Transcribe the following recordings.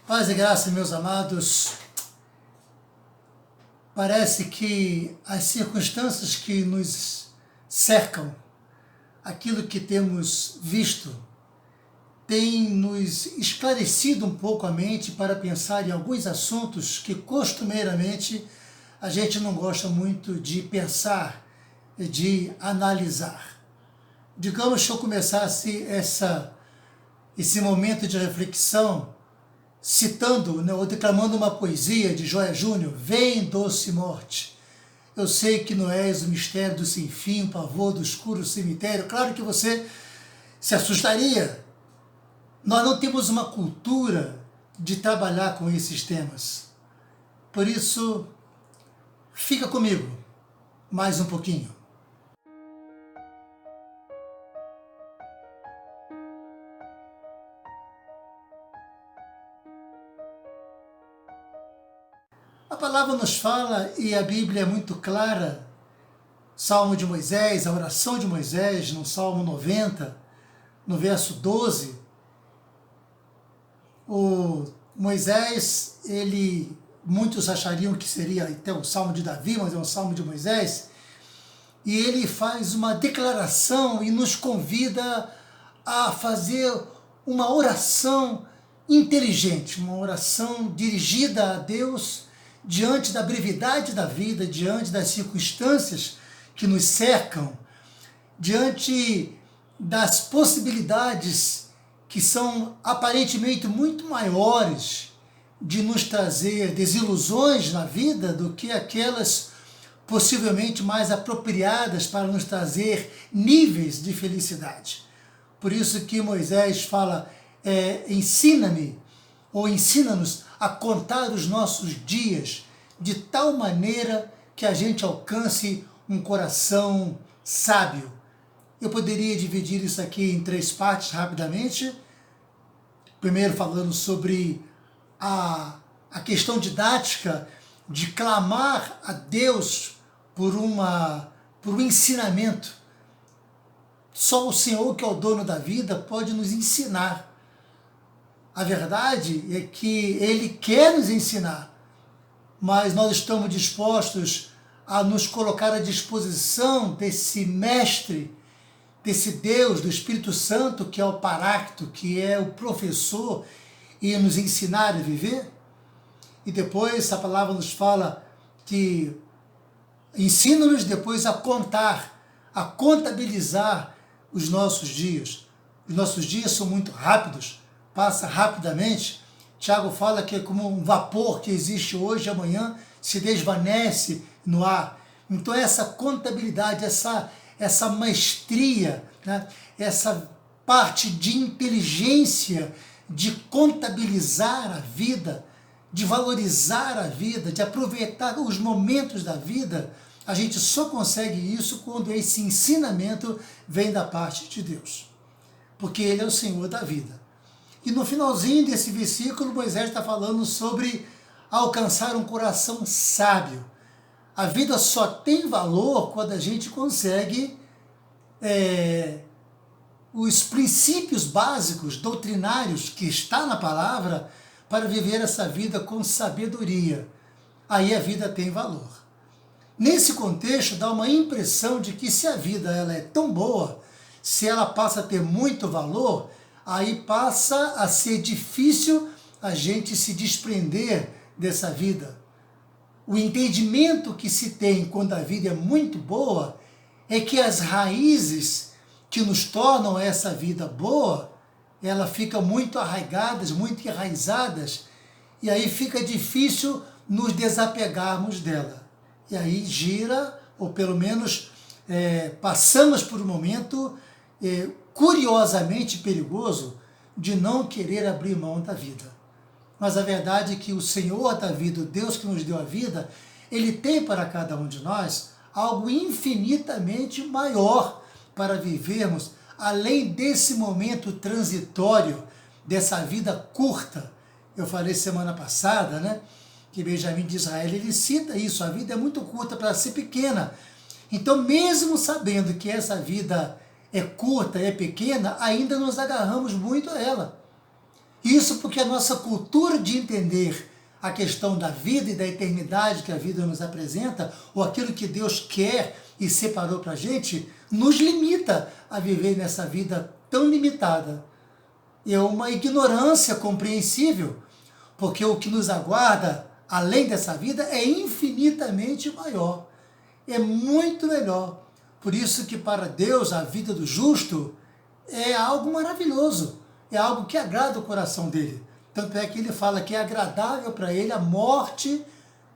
Paz e graça, meus amados. Parece que as circunstâncias que nos cercam, aquilo que temos visto, tem nos esclarecido um pouco a mente para pensar em alguns assuntos que costumeiramente a gente não gosta muito de pensar, de analisar. Digamos que eu começasse esse momento de reflexão citando, ou declamando uma poesia de Joia Júnior: vem, doce morte, eu sei que não és o mistério do sem fim, o pavor do escuro cemitério. Claro que você se assustaria. Nós não temos uma cultura de trabalhar com esses temas. Por isso, fica comigo mais um pouquinho. A palavra nos fala, e a Bíblia é muito clara, Salmo de Moisés, a oração de Moisés, no Salmo 90, no verso 12, o Moisés, muitos achariam que seria até o Salmo de Davi, mas é um Salmo de Moisés, e ele faz uma declaração e nos convida a fazer uma oração inteligente, uma oração dirigida a Deus, diante da brevidade da vida, diante das circunstâncias que nos cercam, diante das possibilidades que são aparentemente muito maiores de nos trazer desilusões na vida do que aquelas possivelmente mais apropriadas para nos trazer níveis de felicidade. Por isso que Moisés fala, ensina-me, ou ensina-nos a contar os nossos dias de tal maneira que a gente alcance um coração sábio. Eu poderia dividir isso aqui em 3 partes rapidamente. Primeiro, falando sobre a questão didática de clamar a Deus por um ensinamento. Só o Senhor, que é o dono da vida, pode nos ensinar. A verdade é que Ele quer nos ensinar, mas nós estamos dispostos a nos colocar à disposição desse mestre, desse Deus, do Espírito Santo, que é o Paráclito, que é o professor, e nos ensinar a viver? E depois a palavra nos fala que ensina-nos depois a contar, a contabilizar os nossos dias. Os nossos dias são muito rápidos, passa rapidamente. Tiago fala que é como um vapor que existe hoje e amanhã se desvanece no ar. Então essa contabilidade, essa maestria, né? Essa parte de inteligência, de contabilizar a vida, de valorizar a vida, de aproveitar os momentos da vida, a gente só consegue isso quando esse ensinamento vem da parte de Deus. Porque Ele é o Senhor da vida. E no finalzinho desse versículo, Moisés está falando sobre alcançar um coração sábio. A vida só tem valor quando a gente consegue os princípios básicos, doutrinários, que está na palavra, para viver essa vida com sabedoria. Aí a vida tem valor. Nesse contexto, dá uma impressão de que se a vida ela é tão boa, se ela passa a ter muito valor, aí passa a ser difícil a gente se desprender dessa vida. O entendimento que se tem quando a vida é muito boa é que as raízes que nos tornam essa vida boa, ela fica muito arraigadas, muito enraizadas, e aí fica difícil nos desapegarmos dela. E aí gira, ou pelo menos passamos por um momento curiosamente perigoso de não querer abrir mão da vida. Mas a verdade é que o Senhor da vida, o Deus que nos deu a vida, Ele tem para cada um de nós algo infinitamente maior para vivermos, além desse momento transitório, dessa vida curta. Eu falei semana passada, né, que Benjamim de Israel, ele cita isso, a vida é muito curta para ser pequena. Então, mesmo sabendo que essa vida é curta, é pequena, ainda nos agarramos muito a ela. Isso porque a nossa cultura de entender a questão da vida e da eternidade que a vida nos apresenta, ou aquilo que Deus quer e separou para a gente, nos limita a viver nessa vida tão limitada. É uma ignorância compreensível, porque o que nos aguarda além dessa vida é infinitamente maior, é muito melhor. Por isso que para Deus a vida do justo é algo maravilhoso, é algo que agrada o coração dele. Tanto é que ele fala que é agradável para ele a morte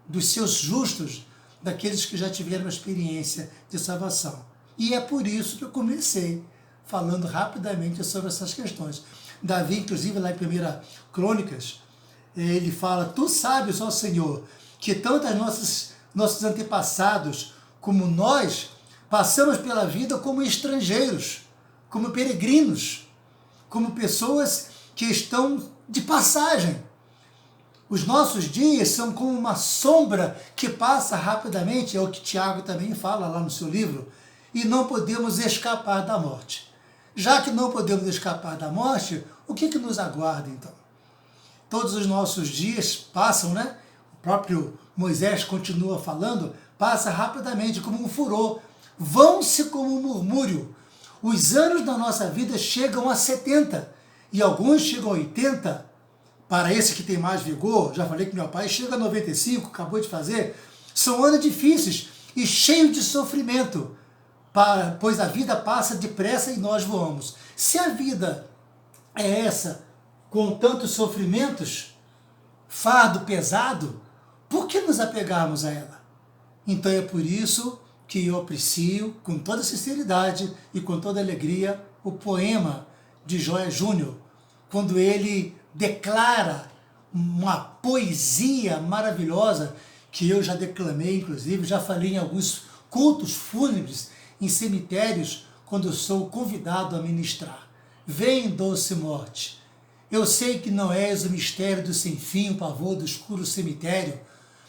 dos seus justos, daqueles que já tiveram a experiência de salvação. E é por isso que eu comecei falando rapidamente sobre essas questões. Davi, inclusive, lá em 1 Crônicas, ele fala: tu sabes, ó Senhor, que tanto nossos antepassados como nós passamos pela vida como estrangeiros, como peregrinos, como pessoas que estão de passagem. Os nossos dias são como uma sombra que passa rapidamente, é o que Tiago também fala lá no seu livro, e não podemos escapar da morte. Já que não podemos escapar da morte, o que nos aguarda então? Todos os nossos dias passam, né? O próprio Moisés continua falando, passa rapidamente como um furor, vão-se como um murmúrio. Os anos da nossa vida chegam a 70 e alguns chegam a 80. Para esse que tem mais vigor, já falei que meu pai chega a 95, acabou de fazer. São anos difíceis e cheios de sofrimento, pois a vida passa depressa e nós voamos. Se a vida é essa, com tantos sofrimentos, fardo pesado, por que nos apegarmos a ela? Então é por isso que eu aprecio, com toda sinceridade e com toda alegria, o poema de Joia Júnior, quando ele declara uma poesia maravilhosa, que eu já declamei, inclusive, já falei em alguns cultos fúnebres, em cemitérios, quando eu sou convidado a ministrar. Vem, doce morte, eu sei que não és o mistério do sem fim, o pavor do escuro cemitério,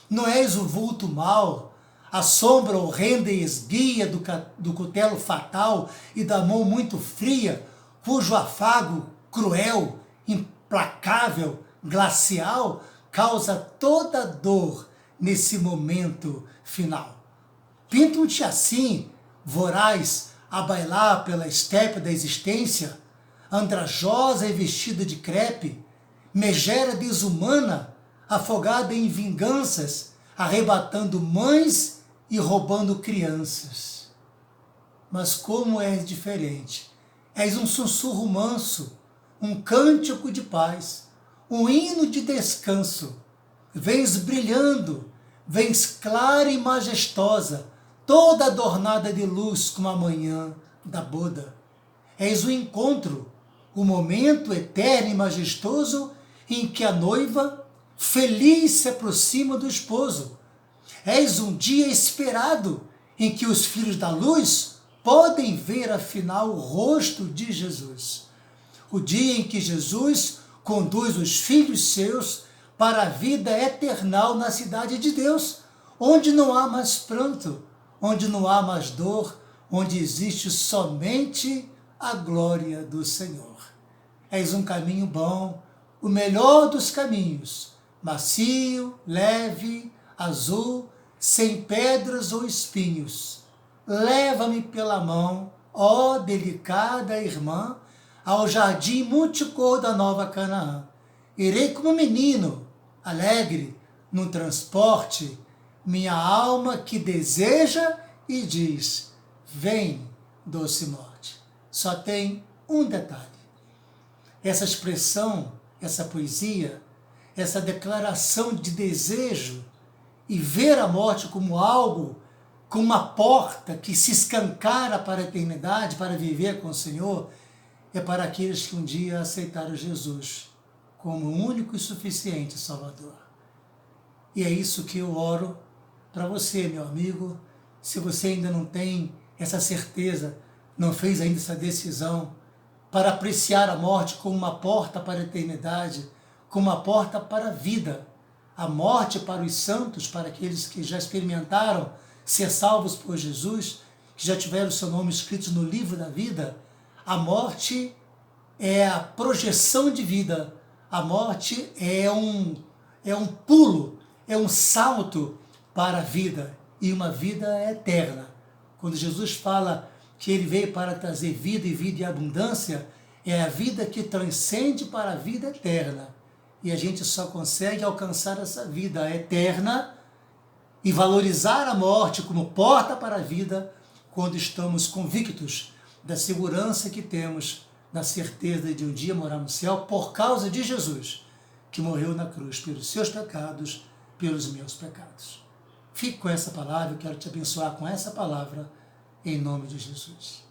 não és o vulto mau, a sombra horrenda e esguia do cutelo fatal e da mão muito fria, cujo afago cruel, implacável, glacial, causa toda dor nesse momento final. Pintam-te assim, voraz, a bailar pela estepe da existência, andrajosa e vestida de crepe, megera desumana, afogada em vinganças, arrebatando mães e roubando crianças. Mas como és diferente! És um sussurro manso, um cântico de paz, um hino de descanso. Vens brilhando, vens clara e majestosa, toda adornada de luz como a manhã da boda. És o encontro, o momento eterno e majestoso em que a noiva feliz se aproxima do esposo. És um dia esperado em que os filhos da luz podem ver afinal o rosto de Jesus. O dia em que Jesus conduz os filhos seus para a vida eternal na cidade de Deus, onde não há mais pranto, onde não há mais dor, onde existe somente a glória do Senhor. És um caminho bom, o melhor dos caminhos, macio, leve, azul, sem pedras ou espinhos. Leva-me pela mão, ó delicada irmã, ao jardim multicor da Nova Canaã. Irei como menino, alegre, num transporte, minha alma que deseja e diz: vem, doce morte. Só tem um detalhe. Essa expressão, essa poesia, essa declaração de desejo e ver a morte como algo, como uma porta que se escancara para a eternidade, para viver com o Senhor, é para aqueles que um dia aceitaram Jesus como o único e suficiente Salvador. E é isso que eu oro para você, meu amigo. Se você ainda não tem essa certeza, não fez ainda essa decisão, para apreciar a morte como uma porta para a eternidade, como uma porta para a vida. A morte para os santos, para aqueles que já experimentaram ser salvos por Jesus, que já tiveram seu nome escrito no livro da vida. A morte é a projeção de vida, A morte é um pulo, é um salto para a vida, e uma vida eterna. Quando Jesus fala que ele veio para trazer vida e vida em abundância, é a vida que transcende para a vida eterna. E a gente só consegue alcançar essa vida eterna e valorizar a morte como porta para a vida quando estamos convictos da segurança que temos, da certeza de um dia morar no céu por causa de Jesus, que morreu na cruz pelos seus pecados, pelos meus pecados. Fique com essa palavra, eu quero te abençoar com essa palavra, em nome de Jesus.